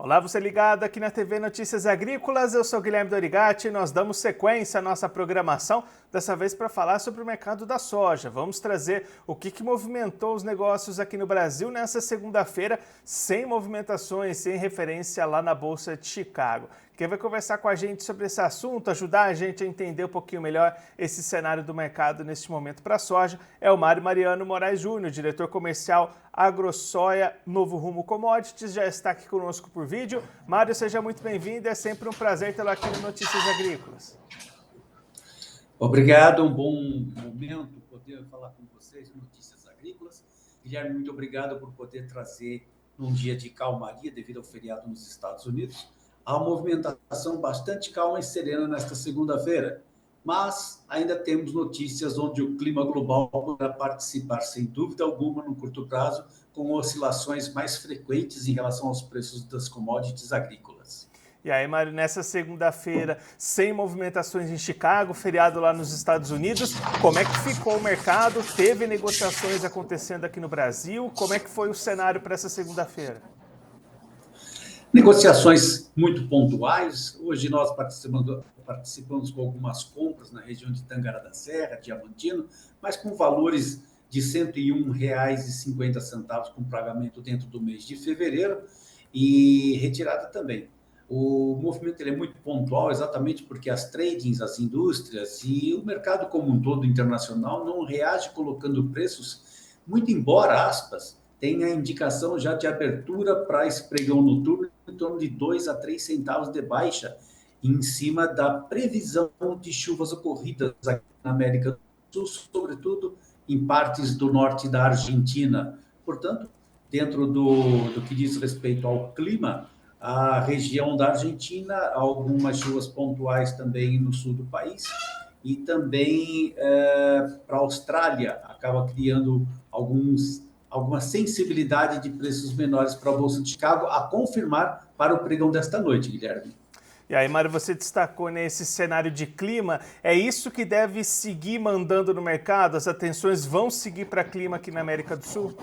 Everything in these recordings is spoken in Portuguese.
Olá, você ligado aqui na TV Notícias Agrícolas, eu sou Guilherme Dorigatti e nós damos sequência à nossa programação, dessa vez para falar sobre o mercado da soja. Vamos trazer o que movimentou os negócios aqui no Brasil nessa segunda-feira, sem movimentações, sem referência lá na Bolsa de Chicago. Quem vai conversar com a gente sobre esse assunto, ajudar a gente a entender um pouquinho melhor esse cenário do mercado neste momento para a soja, é o Mário Mariano Moraes Júnior, diretor comercial AgroSoia Novo Rumo Commodities, já está aqui conosco por vídeo. Mário, seja muito bem-vindo, é sempre um prazer tê-lo aqui no Notícias Agrícolas. Obrigado, um bom momento poder falar com vocês no Notícias Agrícolas. Guilherme, muito obrigado por poder trazer num dia de calmaria devido ao feriado nos Estados Unidos, a movimentação bastante calma e serena nesta segunda-feira, mas ainda temos notícias onde o clima global poderá participar, sem dúvida alguma, no curto prazo, com oscilações mais frequentes em relação aos preços das commodities agrícolas. E aí, Mário, nessa segunda-feira, sem movimentações em Chicago, feriado lá nos Estados Unidos, como é que ficou o mercado? Teve negociações acontecendo aqui no Brasil? Como é que foi o cenário para essa segunda-feira? Negociações muito pontuais. Hoje nós participamos com algumas compras na região de Tangará da Serra, Diamantino, mas com valores de R$ 101,50 com pagamento dentro do mês de fevereiro e retirada também. O movimento ele é muito pontual, exatamente porque as tradings, as indústrias e o mercado como um todo internacional não reage colocando preços, muito embora, aspas, tem a indicação já de abertura para esse pregão noturno em torno de 2 a 3 centavos de baixa, em cima da previsão de chuvas ocorridas aqui na América do Sul, sobretudo em partes do norte da Argentina. Portanto, dentro do que diz respeito ao clima, a região da Argentina, algumas chuvas pontuais também no sul do país, e também para a Austrália, acaba criando alguma sensibilidade de preços menores para a Bolsa de Chicago, a confirmar para o pregão desta noite, Guilherme. E aí, Mário, você destacou nesse cenário de clima, é isso que deve seguir mandando no mercado? As atenções vão seguir para clima aqui na América do Sul?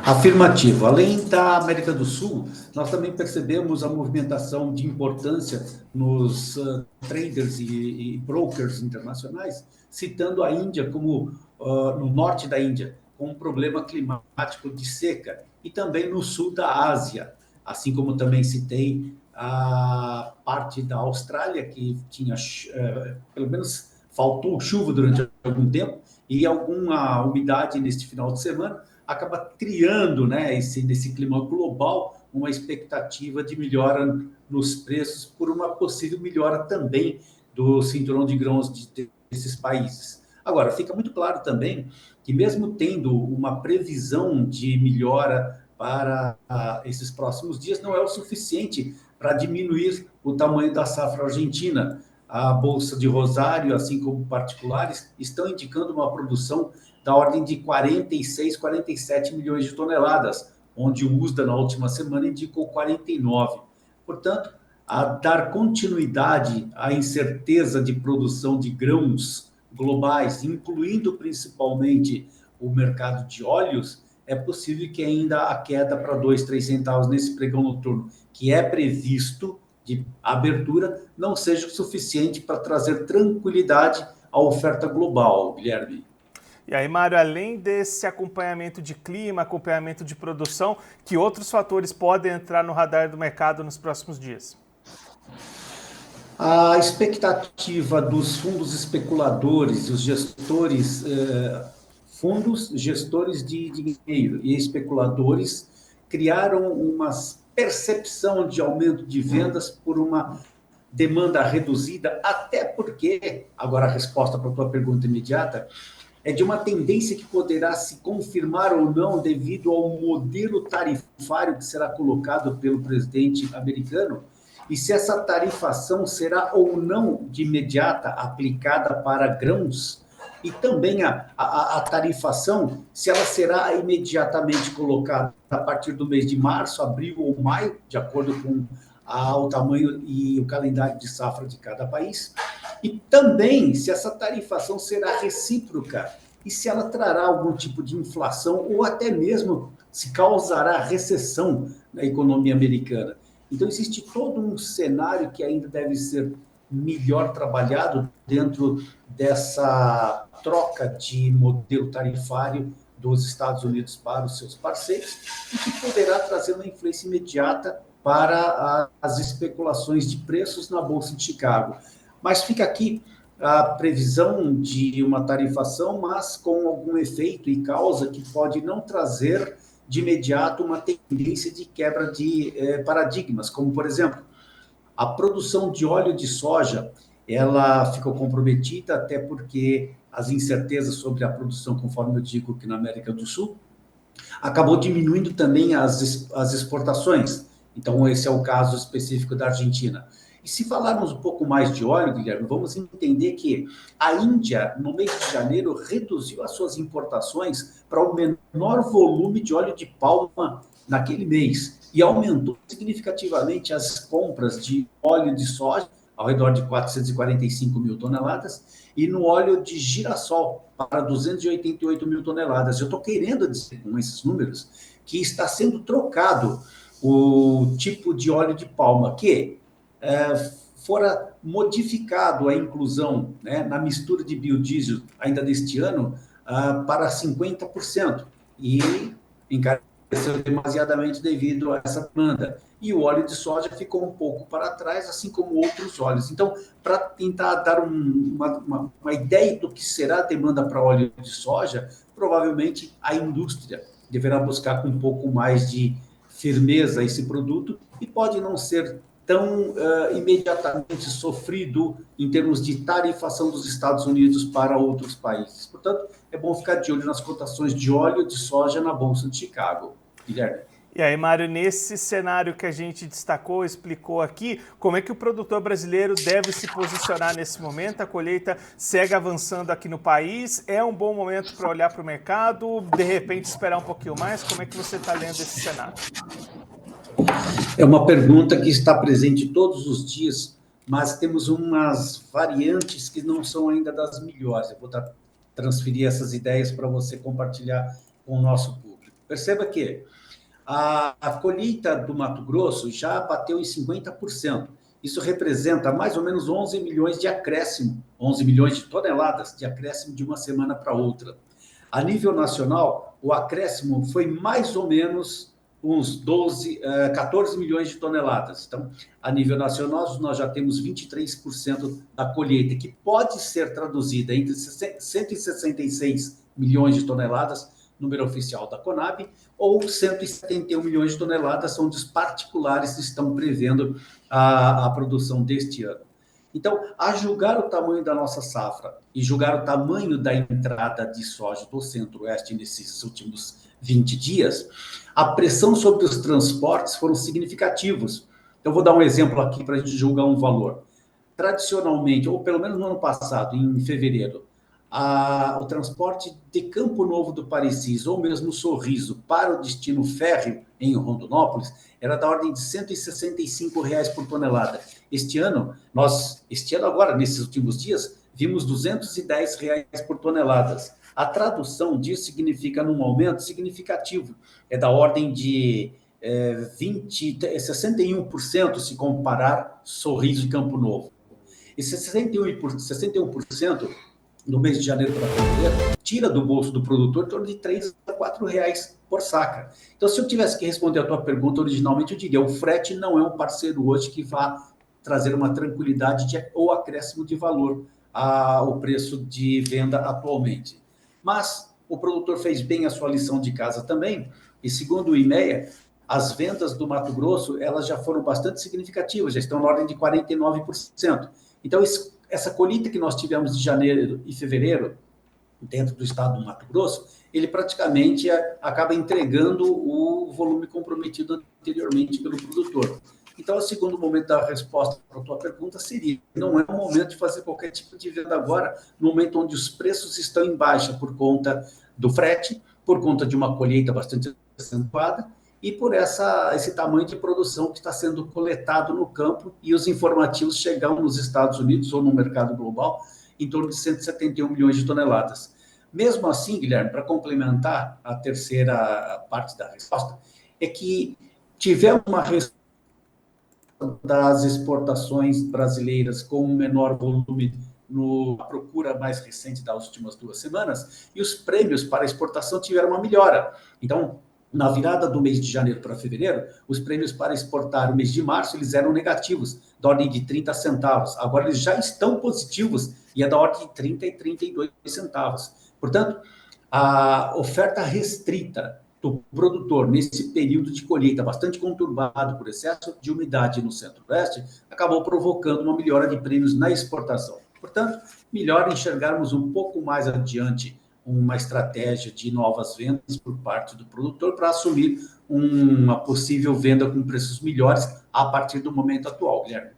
Afirmativo. Além da América do Sul, nós também percebemos a movimentação de importância nos traders e brokers internacionais, citando a Índia como, no norte da Índia, com um problema climático de seca, e também no sul da Ásia, assim como também citei a parte da Austrália, que tinha, pelo menos, faltou chuva durante algum tempo, e alguma umidade neste final de semana, acaba criando, né, nesse clima global, uma expectativa de melhora nos preços por uma possível melhora também do cinturão de grãos desses países. Agora, fica muito claro também que mesmo tendo uma previsão de melhora para esses próximos dias, não é o suficiente para diminuir o tamanho da safra argentina. A Bolsa de Rosário, assim como particulares, estão indicando uma produção da ordem de 46, 47 milhões de toneladas, onde o USDA na última semana indicou 49. Portanto, a dar continuidade à incerteza de produção de grãos globais, incluindo principalmente o mercado de óleos, é possível que ainda a queda para 2, 3 centavos nesse pregão noturno, que é previsto de abertura, não seja o suficiente para trazer tranquilidade à oferta global, Guilherme. E aí, Mário, além desse acompanhamento de clima, acompanhamento de produção, que outros fatores podem entrar no radar do mercado nos próximos dias? A expectativa dos fundos especuladores e os gestores, fundos gestores de dinheiro e especuladores criaram uma percepção de aumento de vendas por uma demanda reduzida, até porque, agora a resposta para a tua pergunta imediata, é de uma tendência que poderá se confirmar ou não devido ao modelo tarifário que será colocado pelo presidente americano, e se essa tarifação será ou não de imediata aplicada para grãos, e também a tarifação, se ela será imediatamente colocada a partir do mês de março, abril ou maio, de acordo com o tamanho e o calendário de safra de cada país, e também se essa tarifação será recíproca e se ela trará algum tipo de inflação ou até mesmo se causará recessão na economia americana. Então, existe todo um cenário que ainda deve ser melhor trabalhado dentro dessa troca de modelo tarifário dos Estados Unidos para os seus parceiros e que poderá trazer uma influência imediata para as especulações de preços na Bolsa de Chicago. Mas fica aqui a previsão de uma tarifação, mas com algum efeito e causa que pode não trazer de imediato uma tendência de quebra de paradigmas, como, por exemplo, a produção de óleo de soja, ela ficou comprometida até porque as incertezas sobre a produção, conforme eu digo aqui na América do Sul, acabou diminuindo também as exportações. Então, esse é o caso específico da Argentina. E se falarmos um pouco mais de óleo, Guilherme, vamos entender que a Índia, no mês de janeiro, reduziu as suas importações para o menor volume de óleo de palma naquele mês e aumentou significativamente as compras de óleo de soja, ao redor de 445 mil toneladas, e no óleo de girassol, para 288 mil toneladas. Eu estou querendo dizer com esses números que está sendo trocado o tipo de óleo de palma, que fora modificado a inclusão, né, na mistura de biodiesel ainda deste ano para 50%, e encareceu demasiadamente devido a essa demanda. E o óleo de soja ficou um pouco para trás, assim como outros óleos. Então, para tentar dar uma ideia do que será a demanda para óleo de soja, provavelmente a indústria deverá buscar com um pouco mais de firmeza esse produto e pode não ser tão imediatamente sofrido em termos de tarifação dos Estados Unidos para outros países. Portanto, é bom ficar de olho nas cotações de óleo de soja na Bolsa de Chicago. Guilherme. E aí, Mário, nesse cenário que a gente destacou, explicou aqui, como é que o produtor brasileiro deve se posicionar nesse momento? A colheita segue avançando aqui no país, é um bom momento para olhar para o mercado, de repente esperar um pouquinho mais? Como é que você está lendo esse cenário? É uma pergunta que está presente todos os dias, mas temos umas variantes que não são ainda das melhores. Eu vou transferir essas ideias para você compartilhar com o nosso público. Perceba que a colheita do Mato Grosso já bateu em 50%. Isso representa mais ou menos 11 milhões de acréscimo, 11 milhões de toneladas de acréscimo de uma semana para outra. A nível nacional, o acréscimo foi mais ou menos uns 14 milhões de toneladas. Então, a nível nacional, nós já temos 23% da colheita, que pode ser traduzida entre 166 milhões de toneladas, número oficial da Conab, ou 171 milhões de toneladas, onde os particulares estão prevendo a produção deste ano. Então, a julgar o tamanho da nossa safra e julgar o tamanho da entrada de soja do Centro-Oeste nesses últimos 20 dias, a pressão sobre os transportes foram significativos. Eu vou dar um exemplo aqui para a gente julgar um valor. Tradicionalmente, ou pelo menos no ano passado, em fevereiro, o transporte de Campo Novo do Parecis, ou mesmo Sorriso, para o destino férreo em Rondonópolis, era da ordem de R$ 165 por tonelada. Este ano agora, nesses últimos dias, vimos R$ 210 por toneladas. A tradução disso significa num aumento significativo, é da ordem de 61% se comparar Sorriso e Campo Novo. Esse 61% no mês de janeiro para fevereiro, tira do bolso do produtor em torno de R$ 3 a R$ 4 por saca. Então, se eu tivesse que responder a tua pergunta originalmente, eu diria, o frete não é um parceiro hoje que vá trazer uma tranquilidade ou acréscimo de valor ao preço de venda atualmente. Mas o produtor fez bem a sua lição de casa também, e segundo o IMEA, as vendas do Mato Grosso, elas já foram bastante significativas, já estão na ordem de 49%. Então, essa colheita que nós tivemos de janeiro e fevereiro, dentro do estado do Mato Grosso, ele praticamente acaba entregando o volume comprometido anteriormente pelo produtor. Então, o segundo momento da resposta para a tua pergunta seria, não é o momento de fazer qualquer tipo de venda agora, no momento onde os preços estão em baixa por conta do frete, por conta de uma colheita bastante acentuada, e por esse tamanho de produção que está sendo coletado no campo, e os informativos chegam nos Estados Unidos ou no mercado global em torno de 171 milhões de toneladas. Mesmo assim, Guilherme, para complementar a terceira parte da resposta, é que tivemos uma resposta das exportações brasileiras com um menor volume na procura mais recente das últimas 2 semanas, e os prêmios para exportação tiveram uma melhora. Então, na virada do mês de janeiro para fevereiro, os prêmios para exportar o mês de março eles eram negativos, da ordem de 30 centavos. Agora eles já estão positivos e é da ordem de 30 e 32 centavos. Portanto, a oferta restrita do produtor nesse período de colheita bastante conturbado por excesso de umidade no centro-oeste, acabou provocando uma melhora de prêmios na exportação. Portanto, melhor enxergarmos um pouco mais adiante uma estratégia de novas vendas por parte do produtor para assumir uma possível venda com preços melhores a partir do momento atual, Guilherme.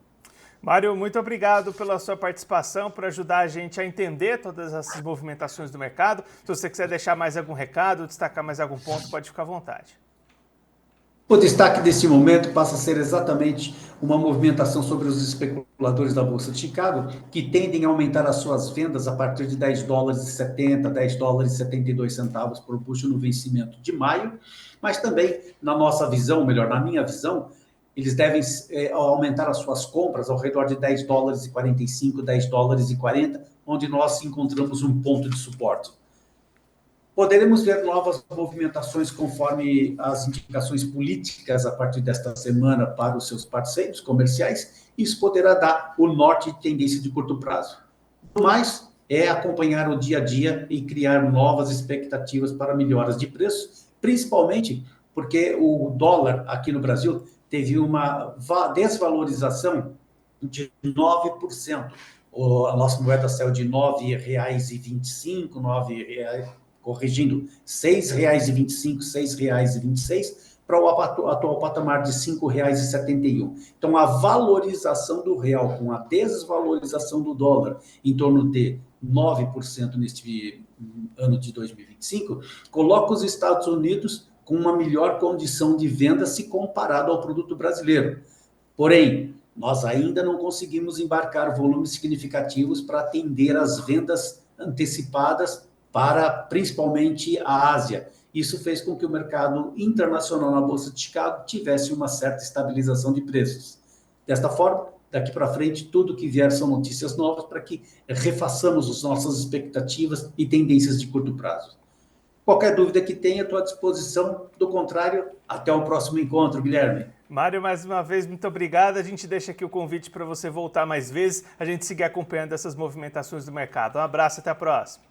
Mário, muito obrigado pela sua participação, por ajudar a gente a entender todas essas movimentações do mercado. Se você quiser deixar mais algum recado, destacar mais algum ponto, pode ficar à vontade. O destaque desse momento passa a ser exatamente uma movimentação sobre os especuladores da Bolsa de Chicago, que tendem a aumentar as suas vendas a partir de 10 dólares e 70, 10 dólares e 72 centavos por bushel no vencimento de maio, mas também, na nossa visão, melhor, na minha visão, eles devem aumentar as suas compras ao redor de 10 dólares e 45, 10 dólares e 40, onde nós encontramos um ponto de suporte. Poderemos ver novas movimentações conforme as indicações políticas a partir desta semana para os seus parceiros comerciais. Isso poderá dar o norte de tendência de curto prazo. O mais é acompanhar o dia a dia e criar novas expectativas para melhoras de preços, principalmente porque o dólar aqui no Brasil teve uma desvalorização de 9%. A nossa moeda saiu de R$ 9,25, corrigindo, R$ 6,25, R$ 6,26, para o atual patamar de R$ 5,71. Então, a valorização do real com a desvalorização do dólar em torno de 9% neste ano de 2025, coloca os Estados Unidos com uma melhor condição de venda se comparado ao produto brasileiro. Porém, nós ainda não conseguimos embarcar volumes significativos para atender as vendas antecipadas para principalmente a Ásia. Isso fez com que o mercado internacional na Bolsa de Chicago tivesse uma certa estabilização de preços. Desta forma, daqui para frente, tudo que vier são notícias novas para que refaçamos as nossas expectativas e tendências de curto prazo. Qualquer dúvida que tenha, estou à disposição. Do contrário, até o próximo encontro, Guilherme. Mário, mais uma vez, muito obrigado. A gente deixa aqui o convite para você voltar mais vezes, a gente seguir acompanhando essas movimentações do mercado. Um abraço e até a próxima.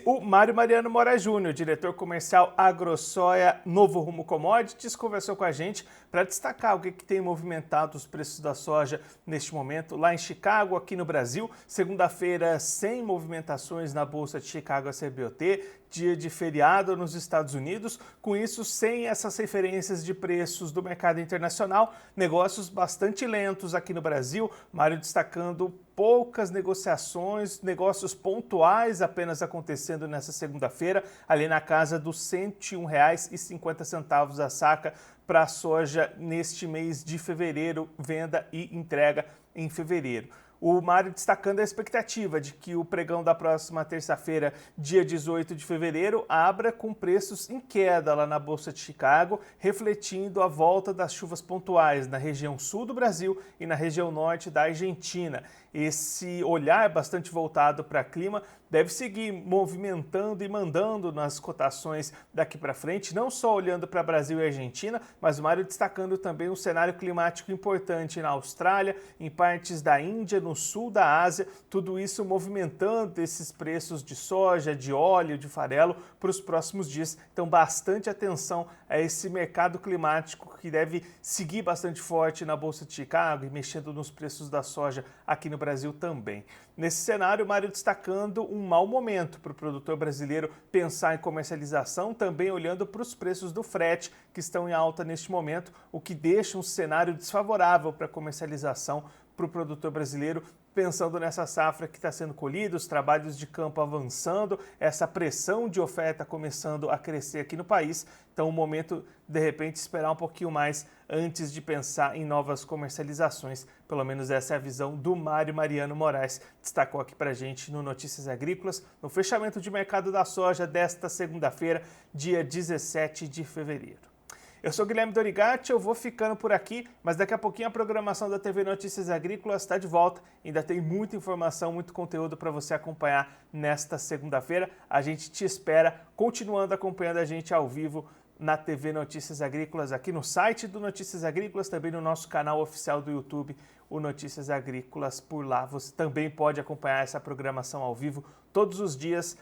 O Mário Mariano Moraes Júnior, diretor comercial AgroSoia Novo Rumo Commodities, conversou com a gente para destacar o que tem movimentado os preços da soja neste momento lá em Chicago, aqui no Brasil. Segunda-feira, sem movimentações na Bolsa de Chicago CBOT, dia de feriado nos Estados Unidos. Com isso, sem essas referências de preços do mercado internacional, negócios bastante lentos aqui no Brasil. Mário destacando poucas negociações, negócios pontuais apenas acontecendo nessa segunda-feira, ali na casa dos R$ 101,50 a saca para a soja neste mês de fevereiro, venda e entrega em fevereiro. O Mário destacando a expectativa de que o pregão da próxima terça-feira, dia 18 de fevereiro, abra com preços em queda lá na Bolsa de Chicago, refletindo a volta das chuvas pontuais na região sul do Brasil e na região norte da Argentina. Esse olhar bastante voltado para clima deve seguir movimentando e mandando nas cotações daqui para frente, não só olhando para Brasil e Argentina, mas o Mário destacando também um cenário climático importante na Austrália, em partes da Índia, no sul da Ásia, tudo isso movimentando esses preços de soja, de óleo, de farelo para os próximos dias. Então, bastante atenção a esse mercado climático que deve seguir bastante forte na Bolsa de Chicago e mexendo nos preços da soja aqui no Brasil também. Nesse cenário, o Mário destacando um mau momento para o produtor brasileiro pensar em comercialização, também olhando para os preços do frete, que estão em alta neste momento, o que deixa um cenário desfavorável para a comercialização para o produtor brasileiro, pensando nessa safra que está sendo colhida, os trabalhos de campo avançando, essa pressão de oferta começando a crescer aqui no país. Então, o momento, de repente, esperar um pouquinho mais antes de pensar em novas comercializações. Pelo menos essa é a visão do Mário Mariano Moraes, destacou aqui para a gente no Notícias Agrícolas, no fechamento de mercado da soja desta segunda-feira, dia 17 de fevereiro. Eu sou Guilherme Dorigatti, eu vou ficando por aqui, mas daqui a pouquinho a programação da TV Notícias Agrícolas está de volta. Ainda tem muita informação, muito conteúdo para você acompanhar nesta segunda-feira. A gente te espera, continuando acompanhando a gente ao vivo na TV Notícias Agrícolas, aqui no site do Notícias Agrícolas, também no nosso canal oficial do YouTube, o Notícias Agrícolas. Por lá você também pode acompanhar essa programação ao vivo todos os dias,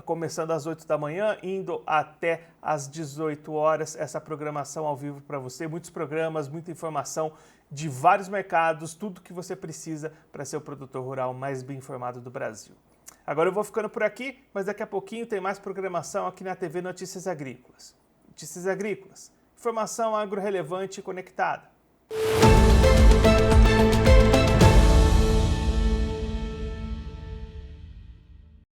começando às 8 da manhã, indo até às 18 horas, essa programação ao vivo para você. Muitos programas, muita informação de vários mercados, tudo que você precisa para ser o produtor rural mais bem informado do Brasil. Agora eu vou ficando por aqui, mas daqui a pouquinho tem mais programação aqui na TV Notícias Agrícolas. Notícias Agrícolas, informação agro relevante e conectada.